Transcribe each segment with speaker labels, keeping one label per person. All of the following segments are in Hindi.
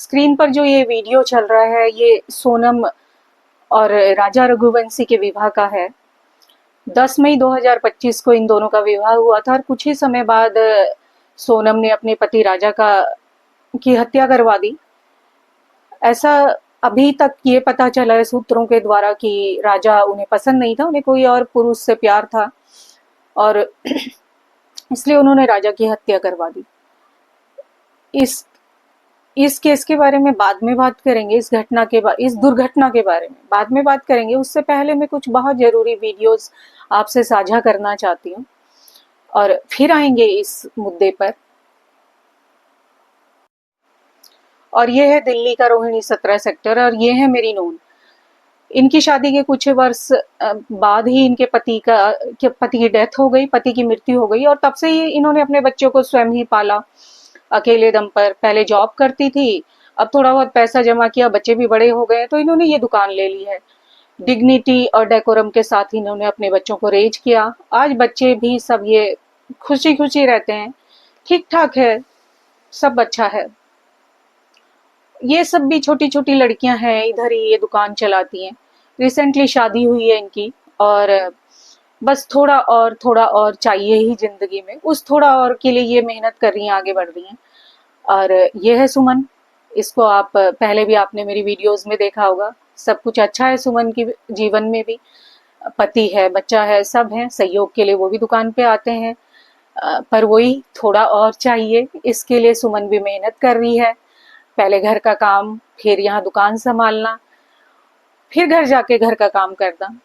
Speaker 1: स्क्रीन पर जो ये वीडियो चल रहा है ये सोनम और राजा रघुवंशी के विवाह का है। 10 मई 2025 को इन दोनों का विवाह हुआ था और कुछ ही समय बाद सोनम ने अपने पति राजा का की हत्या करवा दी। ऐसा अभी तक ये पता चला है सूत्रों के द्वारा कि राजा उन्हें पसंद नहीं था, उन्हें कोई और पुरुष से प्यार था और इसलिए उन्होंने राजा की हत्या करवा दी। इस केस के बारे में बाद में बात करेंगे, इस दुर्घटना के बारे में बाद में बात करेंगे। उससे पहले मैं कुछ बहुत जरूरी वीडियोस आपसे साझा करना चाहती हूँ और फिर आएंगे इस मुद्दे पर। और ये है दिल्ली का रोहिणी 17 सेक्टर और ये है मेरी नून। इनकी शादी के कुछ वर्ष बाद ही इनके पति की डेथ हो गई, पति की मृत्यु हो गई और तब से ही इन्होंने अपने बच्चों को स्वयं ही पाला अकेले दम पर। पहले जॉब करती थी, अब थोड़ा बहुत पैसा जमा किया, बच्चे भी बड़े हो गए तो इन्होंने ये दुकान ले ली है। डिग्निटी और डेकोरम के साथ इन्होंने अपने बच्चों को रेज किया। आज बच्चे भी सब ये खुशी खुशी रहते हैं, ठीक ठाक है, सब अच्छा है। ये सब भी छोटी छोटी लड़कियां हैं, इधर ही ये दुकान चलाती हैं। रिसेंटली शादी हुई है इनकी और बस थोड़ा और चाहिए ही जिंदगी में, उस थोड़ा और के लिए ये मेहनत कर रही हैं, आगे बढ़ रही हैं। और ये है सुमन। इसको आप पहले भी आपने मेरी वीडियोस में देखा होगा। सब कुछ अच्छा है सुमन की जीवन में भी, पति है, बच्चा है, सब है। सहयोग के लिए वो भी दुकान पे आते हैं, पर वही थोड़ा और चाहिए। इसके लिए सुमन भी मेहनत कर रही है। पहले घर का काम, फिर यहाँ दुकान संभालना, फिर घर जाके घर का काम करना।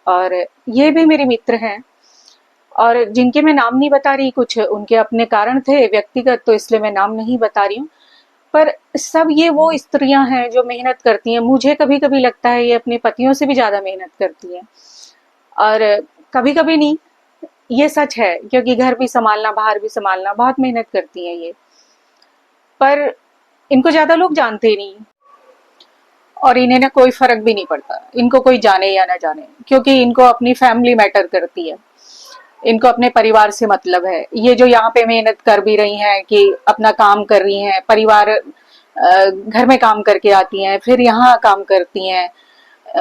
Speaker 1: और ये भी मेरे मित्र हैं और जिनके मैं नाम नहीं बता रही, कुछ उनके अपने कारण थे व्यक्तिगत, तो इसलिए मैं नाम नहीं बता रही हूँ। पर सब ये वो स्त्रियां हैं जो मेहनत करती हैं। मुझे कभी कभी लगता है ये अपने पतियों से भी ज्यादा मेहनत करती हैं। और कभी कभी नहीं, ये सच है, क्योंकि घर भी संभालना, बाहर भी संभालना, बहुत मेहनत करती हैं ये। पर इनको ज्यादा लोग जानते ही नहीं और इन्हें ना कोई फर्क भी नहीं पड़ता, इनको कोई जाने या ना जाने, क्योंकि इनको अपनी फैमिली मैटर करती है। इनको अपने परिवार से मतलब है। ये जो यहाँ पे मेहनत कर भी रही हैं कि अपना काम कर रही हैं, परिवार घर में काम करके आती हैं, फिर यहाँ काम करती हैं।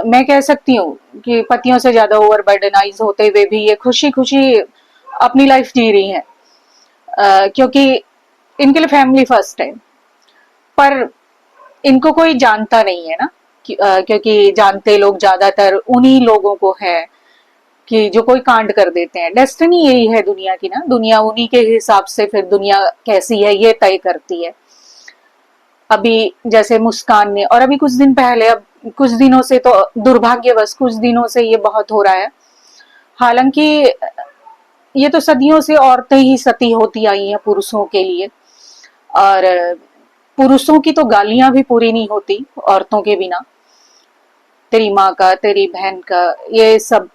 Speaker 1: मैं कह सकती हूँ कि पतियों से ज्यादा ओवरबर्डनाइज होते हुए भी ये खुशी खुशी अपनी लाइफ जी रही हैं, क्योंकि इनके लिए फैमिली फर्स्ट है। पर इनको कोई जानता नहीं है ना, क्योंकि जानते लोग ज्यादातर उन्हीं लोगों को है कि जो कोई कांड कर देते हैं। डेस्टिनी यही है दुनिया की ना, दुनिया उन्हीं के हिसाब से फिर दुनिया कैसी है ये तय करती है। अभी जैसे मुस्कान ने, और अभी कुछ दिन पहले, अब कुछ दिनों से तो दुर्भाग्यवश कुछ दिनों से ये बहुत हो रहा है। हालांकि ये तो सदियों से औरतें ही सती होती आई हैं पुरुषों के लिए, और पुरुषों की तो गालियां भी पूरी नहीं होती औरतों के बिना। तेरी माँ का, तेरी बहन का, ये सब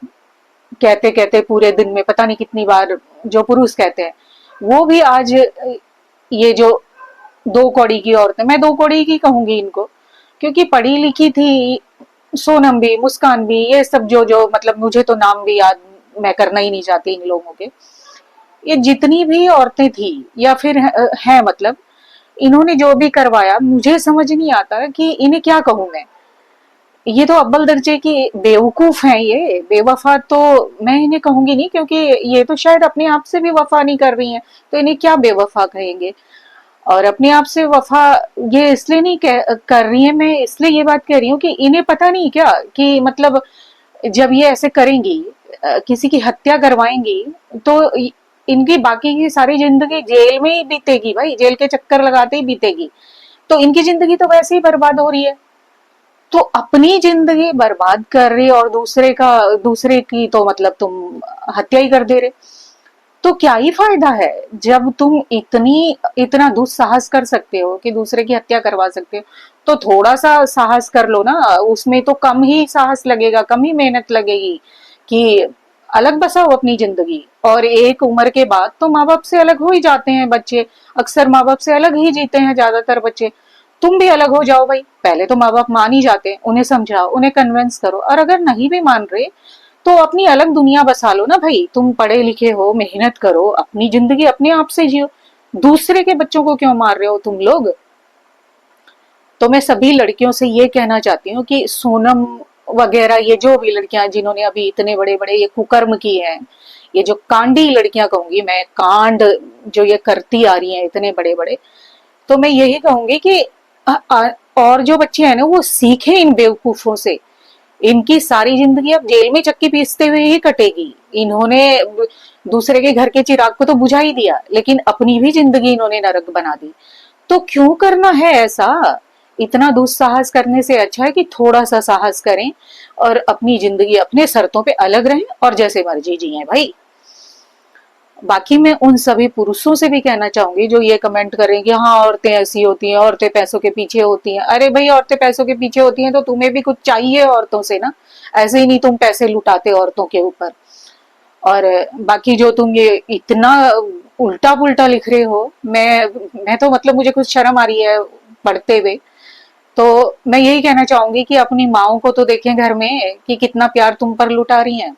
Speaker 1: कहते कहते पूरे दिन में पता नहीं कितनी बार जो पुरुष कहते हैं, वो भी आज ये जो दो कौड़ी की औरतें, मैं दो कौड़ी की कहूंगी इनको, क्योंकि पढ़ी लिखी थी सोनम भी, मुस्कान भी, ये सब जो जो मतलब मुझे तो नाम भी याद मैं करना ही नहीं चाहती इन लोगों के। ये जितनी भी औरतें थी या फिर है मतलब, इन्होंने जो भी करवाया, मुझे समझ नहीं आता कि इन्हें क्या कहूं मैं। ये तो अव्वल दर्जे की बेवकूफ हैं, ये बेवफा तो मैं इन्हें कहूंगी नहीं, क्योंकि ये तो शायद अपने आप से भी वफा नहीं कर रही हैं, तो इन्हें क्या बेवफा कहेंगे। और अपने आप से वफा ये इसलिए नहीं कर रही है, मैं इसलिए ये बात कह रही हूँ कि इन्हें पता नहीं क्या कि मतलब जब ये ऐसे करेंगी, किसी की हत्या करवाएंगी, तो इनकी बाकी की सारी जिंदगी जेल में ही बीतेगी भाई, जेल के चक्कर लगाते ही बीतेगी। तो इनकी जिंदगी तो वैसे ही बर्बाद हो रही है। तो अपनी जिंदगी बर्बाद कर रहे और दूसरे की तो मतलब तुम हत्या ही कर दे रहे, तो क्या ही फायदा है। जब तुम इतना दुस्साहस कर सकते हो कि दूसरे की हत्या करवा सकते हो, तो थोड़ा सा साहस कर लो ना। उसमें तो कम ही साहस लगेगा, कम ही मेहनत लगेगी कि अलग बसाओ अपनी जिंदगी। और एक उम्र के बाद तो माँ बाप से अलग हो ही जाते हैं बच्चे, अक्सर माँ बाप से अलग ही जीते हैं ज्यादातर बच्चे। तुम भी अलग हो जाओ भाई। पहले तो माँ बाप मान ही जाते हैं, उन्हें समझाओ, उन्हें कन्विंस करो, और अगर नहीं भी मान रहे तो अपनी अलग दुनिया बसा लो ना भाई। तुम पढ़े लिखे हो, मेहनत करो, अपनी जिंदगी अपने आप से जियो। दूसरे के बच्चों को क्यों मार रहे हो तुम लोग। तो मैं सभी लड़कियों से ये कहना चाहती हूँ कि सोनम वगैरह ये जो भी लड़कियां जिन्होंने अभी इतने बड़े बड़े ये कुकर्म किए हैं, ये जो कांडी लड़कियां कहूंगी मैं, कांड जो ये करती आ रही हैं इतने बड़े बड़े, तो मैं यही कहूंगी कि और जो बच्चे हैं ना वो सीखे इन बेवकूफों से। इनकी सारी जिंदगी अब जेल में चक्की पीसते हुए ही कटेगी। इन्होंने दूसरे के घर के चिराग को तो बुझा ही दिया, लेकिन अपनी भी जिंदगी इन्होंने नरक बना दी। तो क्यों करना है ऐसा? इतना दुस्साहस करने से अच्छा है कि थोड़ा सा साहस करें और अपनी जिंदगी अपने शर्तों पे अलग रहें और जैसे मर्जी जिए भाई। बाकी मैं उन सभी पुरुषों से भी कहना चाहूंगी जो ये कमेंट कर रहे हैं कि हाँ औरतें ऐसी होती हैं, औरतें पैसों के पीछे होती हैं। अरे भाई, औरतें पैसों के पीछे होती हैं तो तुम्हें भी कुछ चाहिए औरतों से ना। ऐसे ही नहीं तुम पैसे लुटाते औरतों के ऊपर। और बाकी जो तुम ये इतना उल्टा पुल्टा लिख रहे हो, मैं तो मतलब मुझे कुछ शर्म आ रही है पढ़ते हुए। तो मैं यही कहना चाहूंगी कि अपनी माओ को तो देखें घर में कि कितना प्यार तुम पर लुटा रही हैं।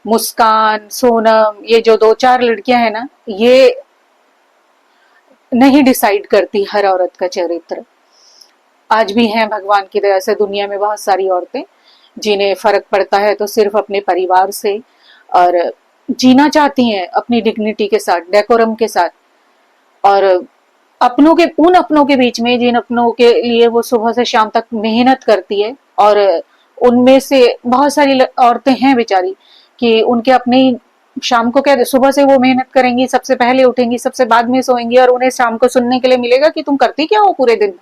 Speaker 1: मुस्कान, सोनम, ये जो दो चार लड़कियां हैं ना, ये नहीं डिसाइड करती हर औरत का चरित्र। आज भी हैं भगवान की दया से दुनिया में बहुत सारी औरतें जिन्हें फर्क पड़ता है तो सिर्फ अपने परिवार से, और जीना चाहती हैं अपनी डिग्निटी के साथ, डेकोरम के साथ। और अपनों के, उन अपनों के बीच में जिन अपनों के लिए वो सुबह से शाम तक मेहनत करती है, और उनमें से बहुत सारी औरतें हैं बेचारी कि उनके अपने शाम को क्या, सुबह से वो मेहनत करेंगी, सबसे पहले उठेंगी, सबसे बाद में सोएंगी, और उन्हें शाम को सुनने के लिए मिलेगा कि तुम करती क्या हो पूरे दिन।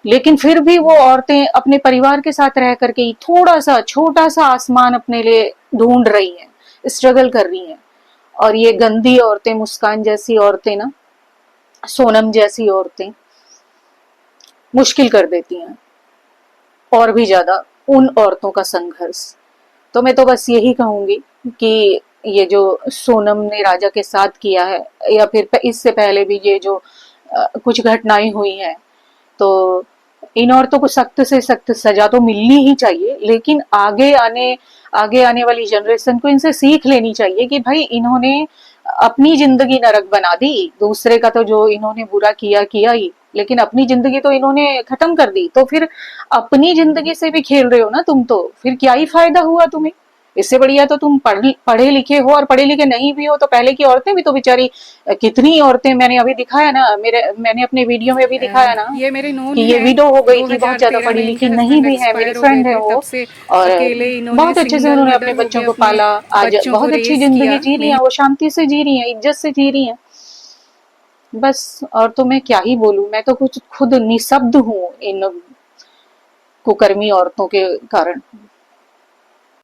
Speaker 1: लेकिन फिर भी वो औरतें अपने परिवार के साथ रह करके थोड़ा सा छोटा सा आसमान अपने लिए ढूंढ रही हैं, स्ट्रगल कर रही हैं। और ये गंदी औरतें, मुस्कान जैसी औरतें ना, सोनम जैसी औरतें मुश्किल कर देती हैं और भी ज्यादा उन औरतों का संघर्ष। तो मैं तो बस यही कहूंगी कि ये जो सोनम ने राजा के साथ किया है, या फिर इससे पहले भी ये जो कुछ घटनाएं हुई हैं, तो इन औरतों को सख्त से सख्त सजा तो मिलनी ही चाहिए। लेकिन आगे आने वाली जनरेशन को इनसे सीख लेनी चाहिए कि भाई इन्होंने अपनी जिंदगी नरक बना दी। दूसरे का तो जो इन्होंने बुरा किया किया ही, लेकिन अपनी जिंदगी तो इन्होंने खत्म कर दी। तो फिर अपनी जिंदगी से भी खेल रहे हो ना तुम, तो फिर क्या ही फायदा हुआ तुम्हें। इससे बढ़िया तो तुम पढ़े लिखे हो, और पढ़े लिखे नहीं भी हो तो पहले की औरतें भी तो बेचारी, कितनी औरतें मैंने अभी दिखाया ना, मैंने अपने वीडियो में अभी दिखाया ना
Speaker 2: ये मेरी नून
Speaker 1: कि ये
Speaker 2: है।
Speaker 1: विडो हो गई थी, बहुत ज्यादा
Speaker 2: 2013
Speaker 1: पढ़ी
Speaker 2: में इनके
Speaker 1: लिखी नहीं
Speaker 2: हस्बैंड
Speaker 1: भी है, मेरी
Speaker 2: एक्सपायर हो गए
Speaker 1: फ्रेंड है
Speaker 2: थे,
Speaker 1: वो।
Speaker 2: तब से
Speaker 1: और
Speaker 2: अकेले इन्होंने
Speaker 1: बहुत अच्छे से
Speaker 2: सिंगल
Speaker 1: उन्होंने अपने
Speaker 2: मदर
Speaker 1: बच्चों
Speaker 2: होके
Speaker 1: को
Speaker 2: अपने
Speaker 1: पाला। आज
Speaker 2: बच्चों को
Speaker 1: बहुत अच्छी
Speaker 2: रेस
Speaker 1: जिंदगी
Speaker 2: किया।
Speaker 1: जी रही है, वो शांति से जी रही है, इज्जत से जी रही है। बस, और तो मैं क्या ही बोलूं, मैं तो कुछ खुद निशब्द हूँ इन कुकर्मी औरतों के कारण।